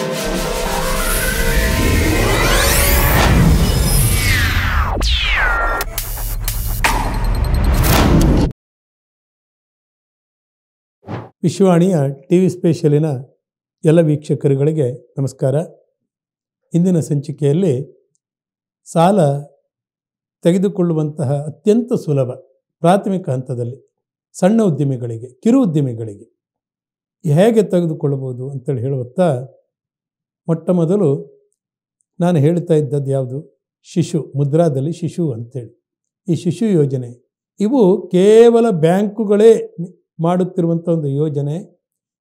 ವಿಶ್ವವಾಣಿಯ TV ಸ್ಪೆಷಲಿನ ಎಲ್ಲ ವೀಕ್ಷಕರುಗಳಿಗೆ ನಮಸ್ಕಾರ. ಇಂದಿನ ಸಂಚಿಕೆಯಲ್ಲಿ ಸಾಲ ತೆಗೆದುಕೊಳ್ಳುವಂತಹ ಅತ್ಯಂತ ಸುಲಭ ಪ್ರಾಥಮಿಕ ಹಂತದಲ್ಲಿ ಸಣ್ಣ ಉದ್ಯಮಿಗಳಿಗೆ, ಕಿರು ಉದ್ಯಮಿಗಳಿಗೆ ಹೇಗೆ ತೆಗೆದುಕೊಳ್ಳಬಹುದು ಅಂತೇಳಿ ಹೇಳುತ್ತಾ, ಮೊಟ್ಟ ಮೊದಲು ನಾನು ಹೇಳ್ತಾ ಇದ್ದದ್ದು ಯಾವುದು, ಶಿಶು ಮುದ್ರಾದಲ್ಲಿ ಶಿಶು ಅಂತೇಳಿ. ಈ ಶಿಶು ಯೋಜನೆ ಇವು ಕೇವಲ ಬ್ಯಾಂಕುಗಳೇ ಮಾಡುತ್ತಿರುವಂಥ ಒಂದು ಯೋಜನೆ.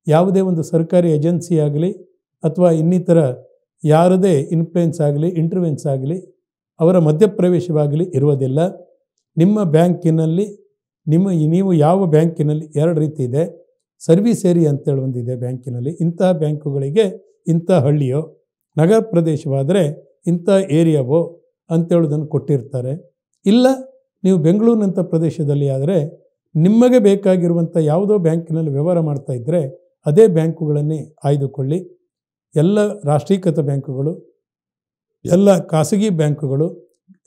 ಯಾವುದೇ ಒಂದು ಸರ್ಕಾರಿ ಏಜೆನ್ಸಿ ಆಗಲಿ ಅಥವಾ ಇನ್ನಿತರ ಯಾರದೇ ಇನ್ಫ್ಲುಯೆನ್ಸ್ ಆಗಲಿ, ಇಂಟರ್ವೆನ್ಸ್ ಆಗಲಿ, ಅವರ ಮಧ್ಯಪ್ರವೇಶವಾಗಲಿ ಇರುವುದಿಲ್ಲ. ನಿಮ್ಮ ಬ್ಯಾಂಕಿನಲ್ಲಿ ನೀವು ಯಾವ ಬ್ಯಾಂಕಿನಲ್ಲಿ ಎರಡು ರೀತಿ ಇದೆ. ಸರ್ವಿಸ್ ಏರಿಯಾ ಅಂತೇಳಿ ಒಂದಿದೆ ಬ್ಯಾಂಕಿನಲ್ಲಿ. ಇಂತಹ ಬ್ಯಾಂಕುಗಳಿಗೆ ಇಂಥ ಹಳ್ಳಿಯೋ ನಗರ ಪ್ರದೇಶವಾದರೆ ಇಂಥ ಏರಿಯಾವೋ ಅಂತೇಳೋದನ್ನು ಕೊಟ್ಟಿರ್ತಾರೆ. ಇಲ್ಲ ನೀವು ಬೆಂಗಳೂರಿನಂಥ ಪ್ರದೇಶದಲ್ಲಿ ಆದರೆ ನಿಮಗೆ ಬೇಕಾಗಿರುವಂಥ ಯಾವುದೋ ಬ್ಯಾಂಕಿನಲ್ಲಿ ವ್ಯವಹಾರ ಮಾಡ್ತಾ ಇದ್ದರೆ ಅದೇ ಬ್ಯಾಂಕುಗಳನ್ನೇ ಆಯ್ದುಕೊಳ್ಳಿ. ಎಲ್ಲ ರಾಷ್ಟ್ರೀಕೃತ ಬ್ಯಾಂಕುಗಳು, ಎಲ್ಲ ಖಾಸಗಿ ಬ್ಯಾಂಕುಗಳು,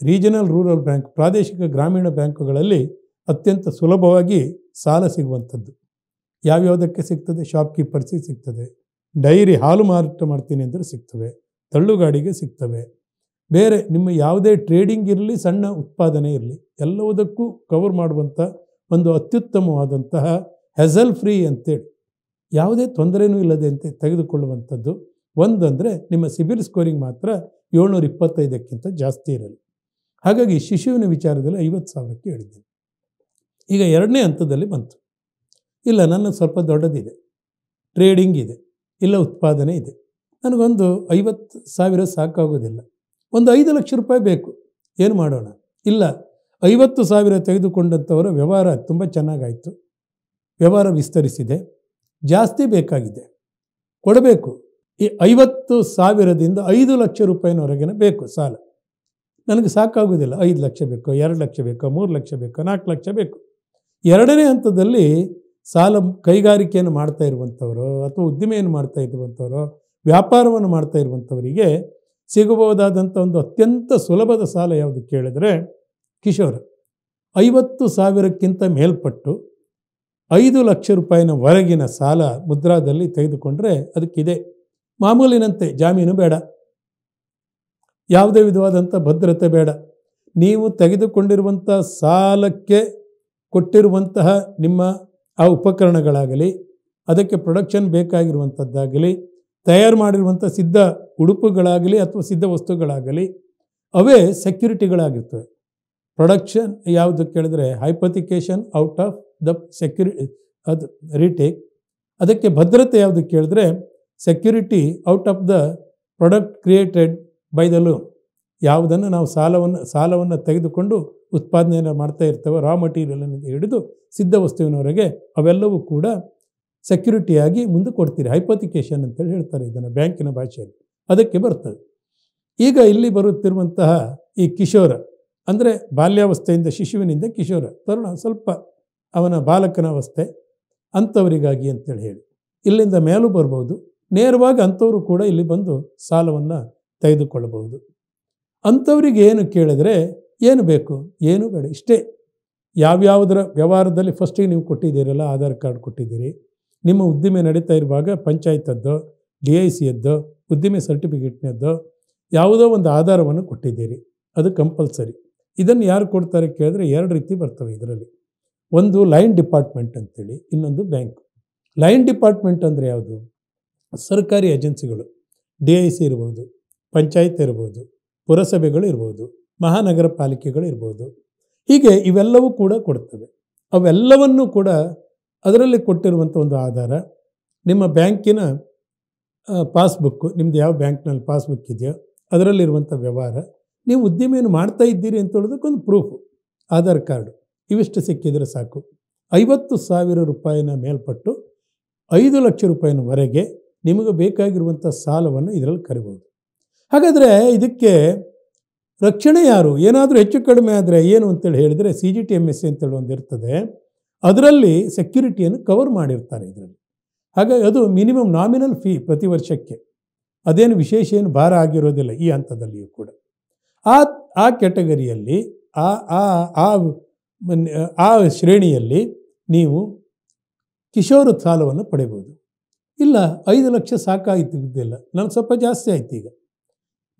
ರೀಜನಲ್ ರೂರಲ್ ಬ್ಯಾಂಕ್, ಪ್ರಾದೇಶಿಕ ಗ್ರಾಮೀಣ ಬ್ಯಾಂಕುಗಳಲ್ಲಿ ಅತ್ಯಂತ ಸುಲಭವಾಗಿ ಸಾಲ ಸಿಗುವಂಥದ್ದು. ಯಾವ್ಯಾವುದಕ್ಕೆ ಸಿಗ್ತದೆ? ಶಾಪ್ಕೀಪರ್ಸಿಗೆ ಸಿಗ್ತದೆ, ಡೈರಿ ಹಾಲು ಮಾರಾಟ ಮಾಡ್ತೀನಿ ಅಂದರೆ ಸಿಗ್ತವೆ, ತಳ್ಳುಗಾಡಿಗೆ ಸಿಗ್ತವೆ, ಬೇರೆ ನಿಮ್ಮ ಯಾವುದೇ ಟ್ರೇಡಿಂಗ್ ಇರಲಿ, ಸಣ್ಣ ಉತ್ಪಾದನೆ ಇರಲಿ, ಎಲ್ಲವುದಕ್ಕೂ ಕವರ್ ಮಾಡುವಂಥ ಒಂದು ಅತ್ಯುತ್ತಮವಾದಂತಹ ಹೆಸಲ್ ಫ್ರೀ ಅಂತೇಳಿ ಯಾವುದೇ ತೊಂದರೆಯೂ ಇಲ್ಲದೆ ಅಂತ ತೆಗೆದುಕೊಳ್ಳುವಂಥದ್ದು. ಒಂದಂದರೆ ನಿಮ್ಮ ಸಿಬಿಲ್ ಸ್ಕೋರಿಂಗ್ ಮಾತ್ರ 725ಕ್ಕಿಂತ ಜಾಸ್ತಿ ಇರಲಿ. ಹಾಗಾಗಿ ಶಿಶುವಿನ ವಿಚಾರದಲ್ಲಿ 50,000ಕ್ಕೆ ಹೇಳಿದ್ದೇನೆ. ಈಗ ಎರಡನೇ ಹಂತದಲ್ಲಿ ಬಂತು. ಇಲ್ಲ ನನ್ನ ಸ್ವಲ್ಪ ದೊಡ್ಡದಿದೆ, ಟ್ರೇಡಿಂಗ್ ಇದೆ, ಇಲ್ಲ ಉತ್ಪಾದನೆ ಇದೆ, ನನಗೊಂದು 50,000 ಸಾಕಾಗೋದಿಲ್ಲ, ಒಂದು 5 ಲಕ್ಷ ರೂಪಾಯಿ ಬೇಕು, ಏನು ಮಾಡೋಣ? ಇಲ್ಲ 50,000 ತೆಗೆದುಕೊಂಡಂಥವರ ವ್ಯವಹಾರ ತುಂಬ ಚೆನ್ನಾಗಾಯಿತು, ವ್ಯವಹಾರ ವಿಸ್ತರಿಸಿದೆ, ಜಾಸ್ತಿ ಬೇಕಾಗಿದೆ, ಕೊಡಬೇಕು. ಈ 50,000ದಿಂದ 5 ಲಕ್ಷ ರೂಪಾಯಿನವರೆಗಿನ ಬೇಕು ಸಾಲ. ನನಗೆ ಸಾಕಾಗೋದಿಲ್ಲ, 5 ಲಕ್ಷ ಬೇಕು, 2 ಲಕ್ಷ ಬೇಕು, 3 ಲಕ್ಷ ಬೇಕು, 4 ಲಕ್ಷ ಬೇಕು. ಎರಡನೇ ಹಂತದಲ್ಲಿ ಸಾಲ ಕೈಗಾರಿಕೆಯನ್ನು ಮಾಡ್ತಾ ಇರುವಂಥವರು ಅಥವಾ ಉದ್ದಿಮೆಯನ್ನು ಮಾಡ್ತಾ ಇರುವಂಥವರು, ವ್ಯಾಪಾರವನ್ನು ಮಾಡ್ತಾ ಇರುವಂಥವರಿಗೆ ಸಿಗಬಹುದಾದಂಥ ಒಂದು ಅತ್ಯಂತ ಸುಲಭದ ಸಾಲ ಯಾವುದು ಕೇಳಿದ್ರೆ ಕಿಶೋರ. 50,000ಕ್ಕಿಂತ ಮೇಲ್ಪಟ್ಟು 5 ಲಕ್ಷ ರೂಪಾಯಿನ ಹೊರಗಿನ ಸಾಲ ಮುದ್ರಾದಲ್ಲಿ ತೆಗೆದುಕೊಂಡ್ರೆ ಅದಕ್ಕಿದೆ. ಮಾಮೂಲಿನಂತೆ ಜಾಮೀನು ಬೇಡ, ಯಾವುದೇ ವಿಧವಾದಂಥ ಭದ್ರತೆ ಬೇಡ. ನೀವು ತೆಗೆದುಕೊಂಡಿರುವಂಥ ಸಾಲಕ್ಕೆ ಕೊಟ್ಟಿರುವಂತಹ ನಿಮ್ಮ ಆ ಉಪಕರಣಗಳಾಗಲಿ, ಅದಕ್ಕೆ ಪ್ರೊಡಕ್ಷನ್ ಬೇಕಾಗಿರುವಂಥದ್ದಾಗಲಿ, ತಯಾರು ಮಾಡಿರುವಂಥ ಸಿದ್ಧ ಉಡುಪುಗಳಾಗಲಿ ಅಥವಾ ಸಿದ್ಧ ವಸ್ತುಗಳಾಗಲಿ ಅವೇ ಸೆಕ್ಯುರಿಟಿಗಳಾಗಿರ್ತವೆ. ಪ್ರೊಡಕ್ಷನ್ ಯಾವುದು ಕೇಳಿದ್ರೆ ಹೈಪೋಥಿಕೇಶನ್ ಔಟ್ ಆಫ್ ದ ಅದು ರೀಟೇಕ್. ಅದಕ್ಕೆ ಭದ್ರತೆ ಯಾವುದು ಕೇಳಿದ್ರೆ security out of the product created by the loan. ಯಾವುದನ್ನು ನಾವು ಸಾಲವನ್ನು ತೆಗೆದುಕೊಂಡು ಉತ್ಪಾದನೆಯನ್ನು ಮಾಡ್ತಾ ಇರ್ತೇವೆ, ರಾ ಮಟೀರಿಯಲನ್ನು ಹಿಡಿದು ಸಿದ್ಧ ವಸ್ತುವಿನವರೆಗೆ ಅವೆಲ್ಲವೂ ಕೂಡ ಸೆಕ್ಯುರಿಟಿಯಾಗಿ ಮುಂದೆ ಕೊಡ್ತೀರಿ. ಹೈಪೋಥಿಕೇಶನ್ ಅಂತೇಳಿ ಹೇಳ್ತಾರೆ ಇದನ್ನು ಬ್ಯಾಂಕಿನ ಭಾಷೆಯಲ್ಲಿ, ಅದಕ್ಕೆ ಬರ್ತದೆ. ಈಗ ಇಲ್ಲಿ ಬರುತ್ತಿರುವಂತಹ ಈ ಕಿಶೋರ ಅಂದರೆ ಬಾಲ್ಯಾವಸ್ಥೆಯಿಂದ, ಶಿಶುವಿನಿಂದ ಕಿಶೋರ, ತರುಣ, ಸ್ವಲ್ಪ ಅವನ ಬಾಲಕನ ಅವಸ್ಥೆ, ಅಂಥವರಿಗಾಗಿ ಅಂತೇಳಿ ಹೇಳಿ ಇಲ್ಲಿಂದ ಮೇಲೂ ಬರ್ಬೋದು. ನೇರವಾಗಿ ಅಂಥವರು ಕೂಡ ಇಲ್ಲಿ ಬಂದು ಸಾಲವನ್ನು ತೆಗೆದುಕೊಳ್ಳಬಹುದು. ಅಂಥವರಿಗೆ ಏನು ಕೇಳಿದ್ರೆ ಏನು ಬೇಕು? ಏನು ಬೇಡ, ಇಷ್ಟೇ. ಯಾವ್ಯಾವುದರ ವ್ಯವಹಾರದಲ್ಲಿ ಫಸ್ಟಿಗೆ ನೀವು ಕೊಟ್ಟಿದ್ದೀರಲ್ಲ, ಆಧಾರ್ ಕಾರ್ಡ್ ಕೊಟ್ಟಿದ್ದೀರಿ, ನಿಮ್ಮ ಉದ್ದಿಮೆ ನಡೀತಾ ಇರುವಾಗ ಪಂಚಾಯತದ್ದೋ DICಯದ್ದೋ ಉದ್ದಿಮೆ ಸರ್ಟಿಫಿಕೇಟ್ನದ್ದೋ ಯಾವುದೋ ಒಂದು ಆಧಾರವನ್ನು ಕೊಟ್ಟಿದ್ದೀರಿ, ಅದು ಕಂಪಲ್ಸರಿ. ಇದನ್ನು ಯಾರು ಕೊಡ್ತಾರೆ ಕೇಳಿದ್ರೆ ಎರಡು ರೀತಿ ಬರ್ತವೆ ಇದರಲ್ಲಿ. ಒಂದು ಲೈನ್ ಡಿಪಾರ್ಟ್ಮೆಂಟ್ ಅಂತೇಳಿ, ಇನ್ನೊಂದು ಬ್ಯಾಂಕ್. ಲೈನ್ ಡಿಪಾರ್ಟ್ಮೆಂಟ್ ಅಂದರೆ ಯಾವುದು? ಸರ್ಕಾರಿ ಏಜೆನ್ಸಿಗಳು, DIC ಇರ್ಬೋದು, ಪಂಚಾಯತ್ ಇರ್ಬೋದು, ಪುರಸಭೆಗಳು ಇರ್ಬೋದು, ಮಹಾನಗರ ಪಾಲಿಕೆಗಳು ಇರ್ಬೋದು. ಹೀಗೆ ಇವೆಲ್ಲವೂ ಕೂಡ ಕೊಡ್ತವೆ. ಅವೆಲ್ಲವನ್ನೂ ಕೂಡ ಅದರಲ್ಲಿ ಕೊಟ್ಟಿರುವಂಥ ಒಂದು ಆಧಾರ, ನಿಮ್ಮ ಬ್ಯಾಂಕಿನ ಪಾಸ್ಬುಕ್ಕು, ನಿಮ್ಮದು ಯಾವ ಬ್ಯಾಂಕ್ನಲ್ಲಿ ಪಾಸ್ಬುಕ್ ಇದೆಯೋ ಅದರಲ್ಲಿರುವಂಥ ವ್ಯವಹಾರ, ನೀವು ಉದ್ದಿಮೆಯನ್ನು ಮಾಡ್ತಾ ಇದ್ದೀರಿ ಅಂತ ಹೇಳೋದಕ್ಕೊಂದು ಪ್ರೂಫು, ಆಧಾರ್ ಕಾರ್ಡು, ಇವಿಷ್ಟು ಸಿಕ್ಕಿದರೆ ಸಾಕು. 50,000 ರೂಪಾಯಿನ ಮೇಲ್ಪಟ್ಟು 5 ಲಕ್ಷ ರೂಪಾಯಿನವರೆಗೆ ನಿಮಗೆ ಬೇಕಾಗಿರುವಂಥ ಸಾಲವನ್ನು ಇದರಲ್ಲಿ ಕರಿಬೋದು. ಹಾಗಾದರೆ ಇದಕ್ಕೆ ರಕ್ಷಣೆ ಯಾರು? ಏನಾದರೂ ಹೆಚ್ಚು ಕಡಿಮೆ ಆದರೆ ಏನು ಅಂತೇಳಿ ಹೇಳಿದರೆ CGTMSE ಅಂತೇಳಿ ಒಂದು ಇರ್ತದೆ, ಅದರಲ್ಲಿ ಸೆಕ್ಯುರಿಟಿಯನ್ನು ಕವರ್ ಮಾಡಿರ್ತಾರೆ ಇದರಲ್ಲಿ. ಹಾಗಾಗಿ ಅದು ಮಿನಿಮಮ್ ನಾಮಿನಲ್ ಫೀ ಪ್ರತಿ ವರ್ಷಕ್ಕೆ ಅದೇನು ವಿಶೇಷ ಏನು ಭಾರ ಆಗಿರೋದಿಲ್ಲ ಈ ಹಂತದಲ್ಲಿಯೂ ಕೂಡ. ಆ ಕ್ಯಾಟಗರಿಯಲ್ಲಿ ಆ ಆ ಆ ಆ ಶ್ರೇಣಿಯಲ್ಲಿ ನೀವು ಕಿಶೋರ ಸಾಲವನ್ನು ಪಡೆಯಬಹುದು. ಇಲ್ಲ 5 ಲಕ್ಷ ಸಾಕಾಯ್ತಿದ್ದಿಲ್ಲ, ನನಗೆ ಸ್ವಲ್ಪ ಜಾಸ್ತಿ ಆಯ್ತು, ಈಗ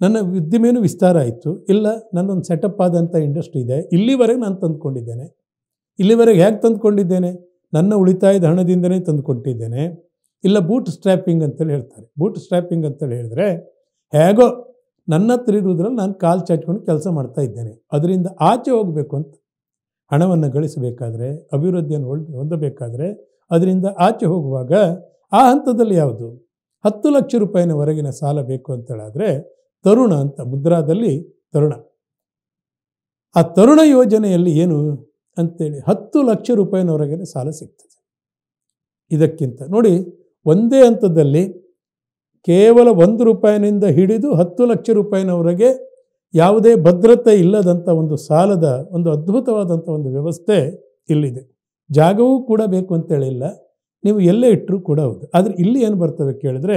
ನನ್ನ ಉದ್ದಿಮೆನೂ ವಿಸ್ತಾರ ಆಯಿತು, ಇಲ್ಲ ನನ್ನೊಂದು ಸೆಟಪ್ ಆದಂಥ ಇಂಡಸ್ಟ್ರಿ ಇದೆ, ಇಲ್ಲಿವರೆಗೆ ನಾನು ತಂದುಕೊಂಡಿದ್ದೇನೆ. ಇಲ್ಲಿವರೆಗೆ ಹೇಗೆ ತಂದುಕೊಂಡಿದ್ದೇನೆ? ನನ್ನ ಉಳಿತಾಯದ ಹಣದಿಂದನೇ ತಂದುಕೊಟ್ಟಿದ್ದೇನೆ. ಇಲ್ಲ ಬೂಟ್ ಸ್ಟ್ರ್ಯಾಪಿಂಗ್ ಅಂತೇಳಿ ಹೇಳ್ತಾರೆ. ಬೂಟ್ ಸ್ಟ್ರ್ಯಾಪಿಂಗ್ ಅಂತೇಳಿ ಹೇಳಿದ್ರೆ ಹೇಗೋ ನನ್ನ ಹತ್ರ ಇರುವುದ್ರಲ್ಲಿ ನಾನು ಕಾಲು ಚಾಚ್ಕೊಂಡು ಕೆಲಸ ಮಾಡ್ತಾ ಇದ್ದೇನೆ. ಅದರಿಂದ ಆಚೆ ಹೋಗಬೇಕು ಅಂತ ಹಣವನ್ನು ಗಳಿಸಬೇಕಾದ್ರೆ, ಅಭಿವೃದ್ಧಿಯನ್ನು ಹೊಂದಬೇಕಾದ್ರೆ ಅದರಿಂದ ಆಚೆ ಹೋಗುವಾಗ ಆ ಹಂತದಲ್ಲಿ ಯಾವುದು 10 ಲಕ್ಷ ರೂಪಾಯಿನವರೆಗಿನ ಸಾಲ ಬೇಕು ಅಂತೇಳಾದರೆ ತರುಣ ಅಂತ, ಮುದ್ರಾದಲ್ಲಿ ತರುಣ, ಆ ತರುಣ ಯೋಜನೆಯಲ್ಲಿ ಏನು ಅಂತೇಳಿ 10 ಲಕ್ಷ ರೂಪಾಯಿನವರೆಗಿನ ಸಾಲ ಸಿಗ್ತದೆ. ಇದಕ್ಕಿಂತ ನೋಡಿ, ಒಂದೇ ಹಂತದಲ್ಲಿ ಕೇವಲ 1 ರೂಪಾಯಿನಿಂದ ಹಿಡಿದು 10 ಲಕ್ಷ ರೂಪಾಯಿನವರೆಗೆ ಯಾವುದೇ ಭದ್ರತೆ ಇಲ್ಲದಂಥ ಒಂದು ಸಾಲದ ಒಂದು ಅದ್ಭುತವಾದಂಥ ಒಂದು ವ್ಯವಸ್ಥೆ ಇಲ್ಲಿದೆ. ಜಾಗವೂ ಕೂಡ ಬೇಕು ಅಂತೇಳಿಲ್ಲ, ನೀವು ಎಲ್ಲೇ ಇಟ್ಟರೂ ಕೂಡ ಹೌದು. ಆದರೆ ಇಲ್ಲಿ ಏನು ಬರ್ತವೆ ಕೇಳಿದ್ರೆ,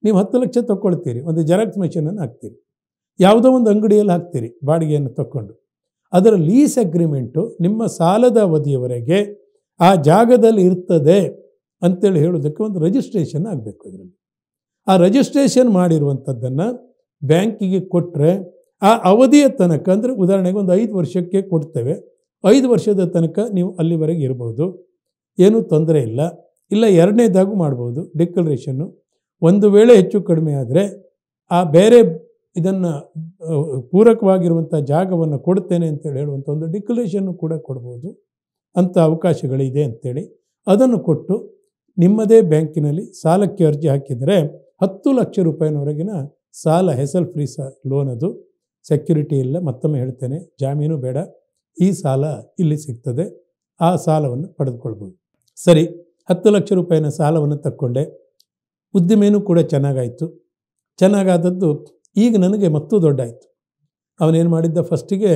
ನೀವು 10 ಲಕ್ಷ ತೊಗೊಳ್ತೀರಿ, ಒಂದು ಜೆರಾಕ್ಸ್ ಮೆಷಿನನ್ನು ಹಾಕ್ತೀರಿ, ಯಾವುದೋ ಒಂದು ಅಂಗಡಿಯಲ್ಲಿ ಹಾಕ್ತೀರಿ ಬಾಡಿಗೆಯನ್ನು ತಗೊಂಡು, ಅದರ ಲೀಸ್ ಅಗ್ರಿಮೆಂಟು ನಿಮ್ಮ ಸಾಲದ ಅವಧಿಯವರೆಗೆ ಆ ಜಾಗದಲ್ಲಿ ಇರ್ತದೆ ಅಂತೇಳಿ ಹೇಳೋದಕ್ಕೆ ಒಂದು ರಿಜಿಸ್ಟ್ರೇಷನ್ ಆಗಬೇಕು. ಇದರಲ್ಲಿ ಆ ರಿಜಿಸ್ಟ್ರೇಷನ್ ಮಾಡಿರುವಂಥದ್ದನ್ನು ಬ್ಯಾಂಕಿಗೆ ಕೊಟ್ಟರೆ ಆ ಅವಧಿಯ ತನಕ, ಅಂದರೆ ಉದಾಹರಣೆಗೆ ಒಂದು 5 ವರ್ಷಕ್ಕೆ ಕೊಡ್ತೇವೆ, 5 ವರ್ಷದ ತನಕ ನೀವು ಅಲ್ಲಿವರೆಗೆ ಇರ್ಬೋದು, ಏನೂ ತೊಂದರೆ ಇಲ್ಲ. ಇಲ್ಲ 2ನೇದಾಗೂ ಮಾಡ್ಬೋದು ಡಿಕ್ಲರೇಷನ್ನು. ಒಂದು ವೇಳೆ ಹೆಚ್ಚು ಕಡಿಮೆ ಆದರೆ ಆ ಬೇರೆ ಇದನ್ನು ಪೂರಕವಾಗಿರುವಂಥ ಜಾಗವನ್ನು ಕೊಡ್ತೇನೆ ಅಂತೇಳಿ ಹೇಳುವಂಥ ಒಂದು ಡಿಕ್ಲರೇಷನ್ನು ಕೂಡ ಕೊಡ್ಬೋದು. ಅಂಥ ಅವಕಾಶಗಳಿದೆ ಅಂಥೇಳಿ ಅದನ್ನು ಕೊಟ್ಟು ನಿಮ್ಮದೇ ಬ್ಯಾಂಕಿನಲ್ಲಿ ಸಾಲಕ್ಕೆ ಅರ್ಜಿ ಹಾಕಿದರೆ 10 ಲಕ್ಷ ರೂಪಾಯಿನವರೆಗಿನ ಸಾಲ ಹೆಸಲ್ ಫ್ರೀ ಲೋನ್, ಅದು ಸೆಕ್ಯುರಿಟಿ ಇಲ್ಲ, ಮತ್ತೊಮ್ಮೆ ಹೇಳ್ತೇನೆ, ಜಾಮೀನು ಬೇಡ, ಈ ಸಾಲ ಇಲ್ಲಿ ಸಿಗ್ತದೆ, ಆ ಸಾಲವನ್ನು ಪಡೆದುಕೊಳ್ಬೋದು. ಸರಿ, 10 ಲಕ್ಷ ರೂಪಾಯಿನ ಸಾಲವನ್ನು ತಕ್ಕೊಂಡೆ, ಉದ್ದಿಮೆನೂ ಕೂಡ ಚೆನ್ನಾಗಾಯಿತು. ಚೆನ್ನಾಗಾದದ್ದು ಈಗ ನನಗೆ ಮತ್ತೂ ದೊಡ್ಡಾಯಿತು. ಅವನೇನು ಮಾಡಿದ್ದ, ಫಸ್ಟಿಗೆ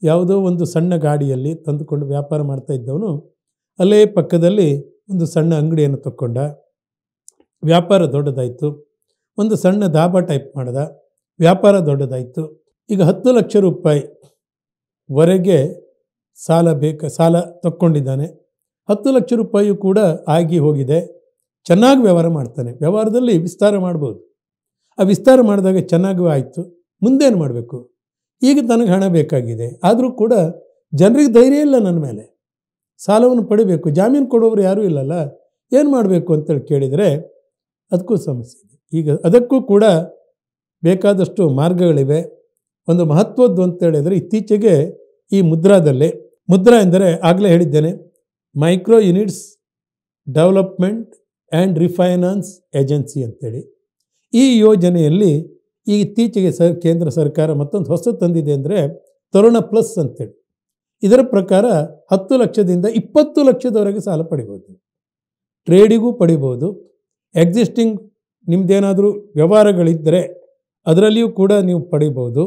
ಯಾವುದೋ ಒಂದು ಸಣ್ಣ ಗಾಡಿಯಲ್ಲಿ ತಂದುಕೊಂಡು ವ್ಯಾಪಾರ ಮಾಡ್ತಾ ಇದ್ದವನು ಅಲ್ಲೇ ಪಕ್ಕದಲ್ಲಿ ಒಂದು ಸಣ್ಣ ಅಂಗಡಿಯನ್ನು ತಕ್ಕೊಂಡ, ವ್ಯಾಪಾರ ದೊಡ್ಡದಾಯಿತು. ಒಂದು ಸಣ್ಣ ದಾಬಾ ಟೈಪ್ ಮಾಡ್ದ, ವ್ಯಾಪಾರ ದೊಡ್ಡದಾಯಿತು. ಈಗ 10 ಲಕ್ಷ ರೂಪಾಯಿವರೆಗೆ ಸಾಲ ತಕ್ಕೊಂಡಿದ್ದಾನೆ. 10 ಲಕ್ಷ ರೂಪಾಯಿಯು ಕೂಡ ಆಗಿ ಹೋಗಿದೆ, ಚೆನ್ನಾಗಿ ವ್ಯವಹಾರ ಮಾಡ್ತಾನೆ. ವ್ಯವಹಾರದಲ್ಲಿ ವಿಸ್ತಾರ ಮಾಡ್ಬೋದು, ಆ ವಿಸ್ತಾರ ಮಾಡಿದಾಗ ಚೆನ್ನಾಗೂ ಆಯಿತು. ಮುಂದೇನು ಮಾಡಬೇಕು? ಈಗ ತನಗೆ ಹಣ ಬೇಕಾಗಿದೆ, ಆದರೂ ಕೂಡ ಜನರಿಗೆ ಧೈರ್ಯ ಇಲ್ಲ ನನ್ನ ಮೇಲೆ, ಸಾಲವನ್ನು ಪಡಿಬೇಕು, ಜಾಮೀನು ಕೊಡೋರು ಯಾರೂ ಇಲ್ಲಲ್ಲ, ಏನು ಮಾಡಬೇಕು ಅಂತೇಳಿ ಕೇಳಿದರೆ ಅದಕ್ಕೂ ಸಮಸ್ಯೆ ಇದೆ. ಈಗ ಅದಕ್ಕೂ ಕೂಡ ಬೇಕಾದಷ್ಟು ಮಾರ್ಗಗಳಿವೆ. ಒಂದು ಮಹತ್ವದ್ದು ಅಂತೇಳಿದರೆ ಇತ್ತೀಚೆಗೆ ಈ ಮುದ್ರಾದಲ್ಲಿ, ಮುದ್ರಾ ಎಂದರೆ ಆಗಲೇ ಹೇಳಿದ್ದೇನೆ, micro units development and refinance agency ಅಂತೇಳಿ, ಈ ಯೋಜನೆಯಲ್ಲಿ ಈ ಇತ್ತೀಚೆಗೆ ಕೇಂದ್ರ ಸರ್ಕಾರ ಮತ್ತೊಂದು ಹೊಸ ತಂದಿದೆ, ಅಂದರೆ ತರುಣ ಪ್ಲಸ್ ಅಂತೇಳಿ. ಇದರ ಪ್ರಕಾರ 10 ಲಕ್ಷದಿಂದ 20 ಲಕ್ಷದವರೆಗೆ ಸಾಲ ಪಡಿಬೋದು. ಟ್ರೇಡಿಗೂ ಪಡಿಬೋದು, ಎಕ್ಸಿಸ್ಟಿಂಗ್ ನಿಮ್ಮದೇನಾದರೂ ವ್ಯವಹಾರಗಳಿದ್ದರೆ ಅದರಲ್ಲಿಯೂ ಕೂಡ ನೀವು ಪಡಿಬೋದು.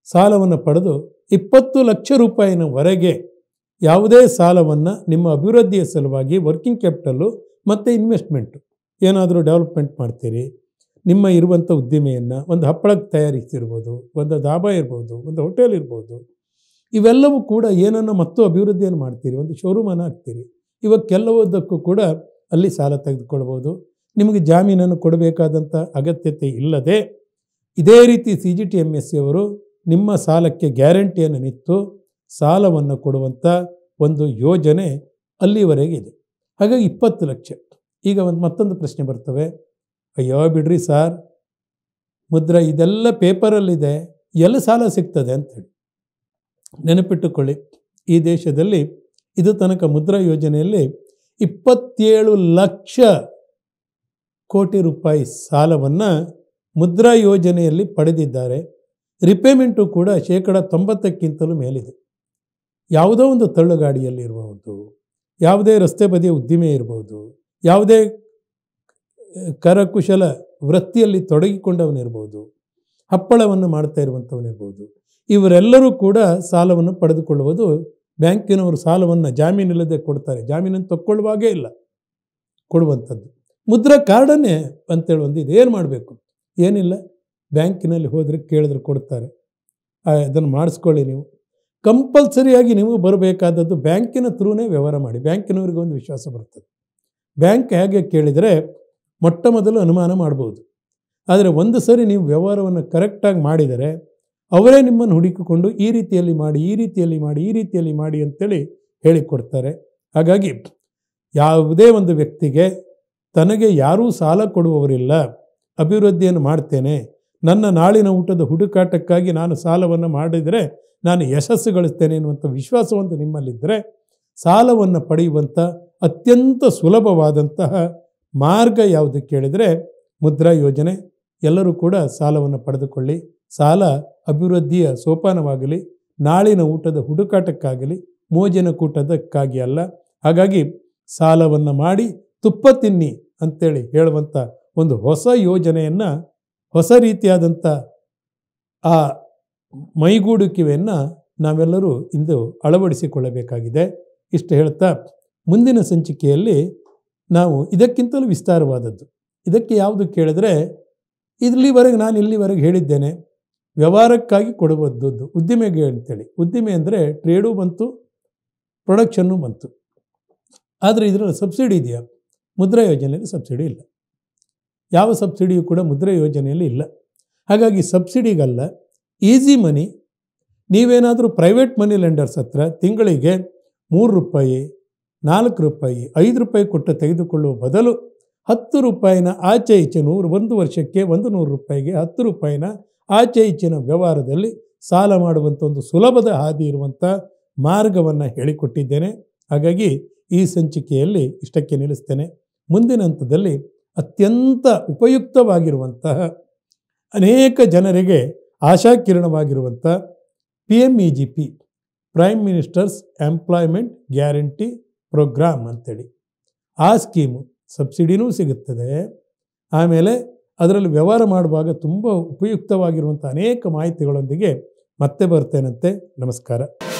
ಸಾಲವನ್ನು ಪಡೆದು 20 ಲಕ್ಷ ರೂಪಾಯಿನವರೆಗೆ ಯಾವುದೇ ಸಾಲವನ್ನು ನಿಮ್ಮ ಅಭಿವೃದ್ಧಿಯ ಸಲುವಾಗಿ ವರ್ಕಿಂಗ್ ಕ್ಯಾಪಿಟಲ್ಲು ಮತ್ತು ಇನ್ವೆಸ್ಟ್ಮೆಂಟು ಏನಾದರೂ ಡೆವಲಪ್ಮೆಂಟ್ ಮಾಡ್ತೀರಿ, ನಿಮ್ಮ ಇರುವಂಥ ಉದ್ದಿಮೆಯನ್ನು ಒಂದು ಹಪ್ಪಳಕ್ಕೆ ತಯಾರಿಸಿರ್ಬೋದು, ಒಂದು ದಾಬಾ ಇರ್ಬೋದು, ಒಂದು ಹೋಟೆಲ್ ಇರ್ಬೋದು, ಇವೆಲ್ಲವೂ ಕೂಡ ಏನನ್ನು ಮತ್ತು ಅಭಿವೃದ್ಧಿಯನ್ನು ಮಾಡ್ತೀರಿ, ಒಂದು ಶೋರೂಮನ್ನು ಹಾಕ್ತೀರಿ, ಇವಕ್ಕೆಲ್ಲವುದಕ್ಕೂ ಕೂಡ ಅಲ್ಲಿ ಸಾಲ ತೆಗೆದುಕೊಳ್ಬೋದು. ನಿಮಗೆ ಜಾಮೀನನ್ನು ಕೊಡಬೇಕಾದಂಥ ಅಗತ್ಯತೆ ಇಲ್ಲದೆ ಇದೇ ರೀತಿ CGTMSE ಅವರು ನಿಮ್ಮ ಸಾಲಕ್ಕೆ ಗ್ಯಾರಂಟಿಯನ್ನು ನಿಂತು ಸಾಲವನ್ನು ಕೊಡುವಂಥ ಒಂದು ಯೋಜನೆ ಅಲ್ಲಿವರೆಗೆ ಇದೆ. ಹಾಗಾಗಿ 20 ಲಕ್ಷ. ಈಗ ಮತ್ತೊಂದು ಪ್ರಶ್ನೆ ಬರ್ತವೆ, ಅಯ್ಯೋ ಬಿಡ್ರಿ ಸಾರ್, ಮುದ್ರಾ ಇದೆಲ್ಲ ಪೇಪರಲ್ಲಿದೆ, ಎಲ್ಲಿ ಸಾಲ ಸಿಗ್ತದೆ ಅಂಥೇಳಿ. ನೆನಪಿಟ್ಟುಕೊಳ್ಳಿ, ಈ ದೇಶದಲ್ಲಿ ಇದು ತನಕ ಮುದ್ರಾ ಯೋಜನೆಯಲ್ಲಿ 27 ಲಕ್ಷ ಕೋಟಿ ರೂಪಾಯಿ ಸಾಲವನ್ನು ಮುದ್ರಾ ಯೋಜನೆಯಲ್ಲಿ ಪಡೆದಿದ್ದಾರೆ. ರಿಪೇಮೆಂಟು ಕೂಡ 90%ಕ್ಕಿಂತಲೂ ಮೇಲಿದೆ. ಯಾವುದೋ ಒಂದು ತಳ್ಳುಗಾಡಿಯಲ್ಲಿ ಇರಬಹುದು, ಯಾವುದೇ ರಸ್ತೆ ಬದಿಯ ಉದ್ದಿಮೆ ಇರ್ಬೋದು, ಯಾವುದೇ ಕರಕುಶಲ ವೃತ್ತಿಯಲ್ಲಿ ತೊಡಗಿಕೊಂಡವನಿರ್ಬೋದು, ಹಪ್ಪಳವನ್ನು ಮಾಡ್ತಾ ಇರುವಂಥವನಿರ್ಬೋದು, ಇವರೆಲ್ಲರೂ ಕೂಡ ಸಾಲವನ್ನು ಪಡೆದುಕೊಳ್ಳುವುದು. ಬ್ಯಾಂಕಿನವರು ಸಾಲವನ್ನು ಜಾಮೀನಿಲ್ಲದೆ ಕೊಡ್ತಾರೆ, ಜಾಮೀನನ್ನು ತಕ್ಕೊಳ್ಳುವಾಗೇ ಇಲ್ಲ ಕೊಡುವಂಥದ್ದು. ಮುದ್ರಾ ಕಾರ್ಡನ್ನೇ ಅಂತೇಳಿ ಒಂದು ಇದು ಏನು ಮಾಡಬೇಕು, ಏನಿಲ್ಲ, ಬ್ಯಾಂಕಿನಲ್ಲಿ ಹೋದರೆ ಕೇಳಿದ್ರೆ ಕೊಡ್ತಾರೆ, ಅದನ್ನು ಮಾಡಿಸ್ಕೊಳ್ಳಿ. ನೀವು ಕಂಪಲ್ಸರಿಯಾಗಿ ನೀವು ಬರಬೇಕಾದದ್ದು ಬ್ಯಾಂಕಿನ ಥ್ರೂನೇ ವ್ಯವಹಾರ ಮಾಡಿ. ಬ್ಯಾಂಕಿನವ್ರಿಗೆ ಒಂದು ವಿಶ್ವಾಸ ಬರ್ತದೆ. ಬ್ಯಾಂಕ್ ಹೇಗೆ ಕೇಳಿದರೆ ಮೊಟ್ಟ ಮೊದಲು ಅನುಮಾನ ಮಾಡ್ಬೋದು. ಆದರೆ ಒಂದು ಸರಿ ನೀವು ವ್ಯವಹಾರವನ್ನು ಕರೆಕ್ಟಾಗಿ ಮಾಡಿದರೆ ಅವರೇ ನಿಮ್ಮನ್ನು ಹುಡುಕಿಕೊಂಡು ಈ ರೀತಿಯಲ್ಲಿ ಮಾಡಿ, ಈ ರೀತಿಯಲ್ಲಿ ಮಾಡಿ, ಈ ರೀತಿಯಲ್ಲಿ ಮಾಡಿ ಅಂತೇಳಿ ಹೇಳಿಕೊಡ್ತಾರೆ. ಹಾಗಾಗಿ ಯಾವುದೇ ಒಂದು ವ್ಯಕ್ತಿಗೆ ತನಗೆ ಯಾರೂ ಸಾಲ ಕೊಡುವವರಿಲ್ಲ, ಅಭಿವೃದ್ಧಿಯನ್ನು ಮಾಡ್ತೇನೆ, ನನ್ನ ನಾಳಿನ ಊಟದ ಹುಡುಕಾಟಕ್ಕಾಗಿ ನಾನು ಸಾಲವನ್ನು ಮಾಡಿದರೆ ನಾನು ಯಶಸ್ಸು ಗಳಿಸ್ತೇನೆ ಎನ್ನುವಂಥ ವಿಶ್ವಾಸವಂತ ನಿಮ್ಮಲ್ಲಿದ್ದರೆ ಸಾಲವನ್ನು ಪಡೆಯುವಂಥ ಅತ್ಯಂತ ಸುಲಭವಾದಂತಹ ಮಾರ್ಗ ಯಾವುದು ಕೇಳಿದರೆ ಮುದ್ರಾ ಯೋಜನೆ. ಎಲ್ಲರೂ ಕೂಡ ಸಾಲವನ್ನು ಪಡೆದುಕೊಳ್ಳಿ. ಸಾಲ ಅಭಿವೃದ್ಧಿಯ ಸೋಪಾನವಾಗಲಿ, ನಾಳಿನ ಊಟದ ಹುಡುಕಾಟಕ್ಕಾಗಲಿ, ಮೋಜಿನ ಕೂಟದಕ್ಕಾಗಿ ಅಲ್ಲ. ಹಾಗಾಗಿ ಸಾಲವನ್ನು ಮಾಡಿ ತುಪ್ಪ ತಿನ್ನಿ ಅಂತೇಳಿ ಹೇಳುವಂಥ ಒಂದು ಹೊಸ ಯೋಜನೆಯನ್ನು, ಹೊಸ ರೀತಿಯಾದಂಥ ಆ ಮೈಗೂಡುವಿಕೆಯನ್ನು ನಾವೆಲ್ಲರೂ ಇಂದು ಅಳವಡಿಸಿಕೊಳ್ಳಬೇಕಾಗಿದೆ. ಇಷ್ಟು ಹೇಳ್ತಾ ಮುಂದಿನ ಸಂಚಿಕೆಯಲ್ಲಿ ನಾವು ಇದಕ್ಕಿಂತಲೂ ವಿಸ್ತಾರವಾದದ್ದು, ಇದಕ್ಕೆ ಯಾವುದು ಕೇಳಿದರೆ ನಾನು ಇಲ್ಲಿವರೆಗೆ ಹೇಳಿದ್ದೇನೆ ವ್ಯವಹಾರಕ್ಕಾಗಿ ಕೊಡುವಂಥದ್ದು ಉದ್ದಿಮೆಗೆ ಅಂತೇಳಿ. ಉದ್ದಿಮೆ ಅಂದರೆ ಟ್ರೇಡು ಬಂತು, ಪ್ರೊಡಕ್ಷನ್ನು ಬಂತು. ಆದರೆ ಇದರಲ್ಲಿ ಸಬ್ಸಿಡಿ ಇದೆಯಾ? ಮುದ್ರಾ ಯೋಜನೆಯಲ್ಲಿ ಸಬ್ಸಿಡಿ ಇಲ್ಲ. ಯಾವ ಸಬ್ಸಿಡಿಯೂ ಕೂಡ ಮುದ್ರಾ ಯೋಜನೆಯಲ್ಲಿ ಇಲ್ಲ. ಹಾಗಾಗಿ ಸಬ್ಸಿಡಿಗಲ್ಲ, ಈಸಿ ಮನಿ. ನೀವೇನಾದರೂ ಪ್ರೈವೇಟ್ ಮನಿ ಲೆಂಡರ್ಸ್ ಹತ್ರ ತಿಂಗಳಿಗೆ 3 ರೂಪಾಯಿ, 4 ರೂಪಾಯಿ, 5 ರೂಪಾಯಿ ಕೊಟ್ಟು ತೆಗೆದುಕೊಳ್ಳುವ ಬದಲು 10 ರೂಪಾಯಿನ ಆಚೆ ಈಚೆ, 1 ವರ್ಷಕ್ಕೆ 100 ರೂಪಾಯಿಗೆ 10 ರೂಪಾಯಿನ ಆಚೆ ಈಚಿನ ವ್ಯವಹಾರದಲ್ಲಿ ಸಾಲ ಮಾಡುವಂಥ ಒಂದು ಸುಲಭದ ಹಾದಿ ಇರುವಂಥ ಮಾರ್ಗವನ್ನು ಹೇಳಿಕೊಟ್ಟಿದ್ದೇನೆ. ಹಾಗಾಗಿ ಈ ಸಂಚಿಕೆಯಲ್ಲಿ ಇಷ್ಟಕ್ಕೆ ನಿಲ್ಲಿಸ್ತೇನೆ. ಮುಂದಿನ ಹಂತದಲ್ಲಿ ಅತ್ಯಂತ ಉಪಯುಕ್ತವಾಗಿರುವಂತಹ, ಅನೇಕ ಜನರಿಗೆ ಆಶಾಕಿರಣವಾಗಿರುವಂಥ PMEGP, prime minister's employment guarantee programme ಅಂತೇಳಿ ಆ ಸ್ಕೀಮು ಸಬ್ಸಿಡಿನೂ ಸಿಗುತ್ತದೆ. ಆಮೇಲೆ ಅದರಲ್ಲಿ ವ್ಯವಹಾರ ಮಾಡುವಾಗ ತುಂಬ ಉಪಯುಕ್ತವಾಗಿರುವಂಥ ಅನೇಕ ಮಾಹಿತಿಗಳೊಂದಿಗೆ ಮತ್ತೆ ಬರ್ತೇನಂತೆ. ನಮಸ್ಕಾರ.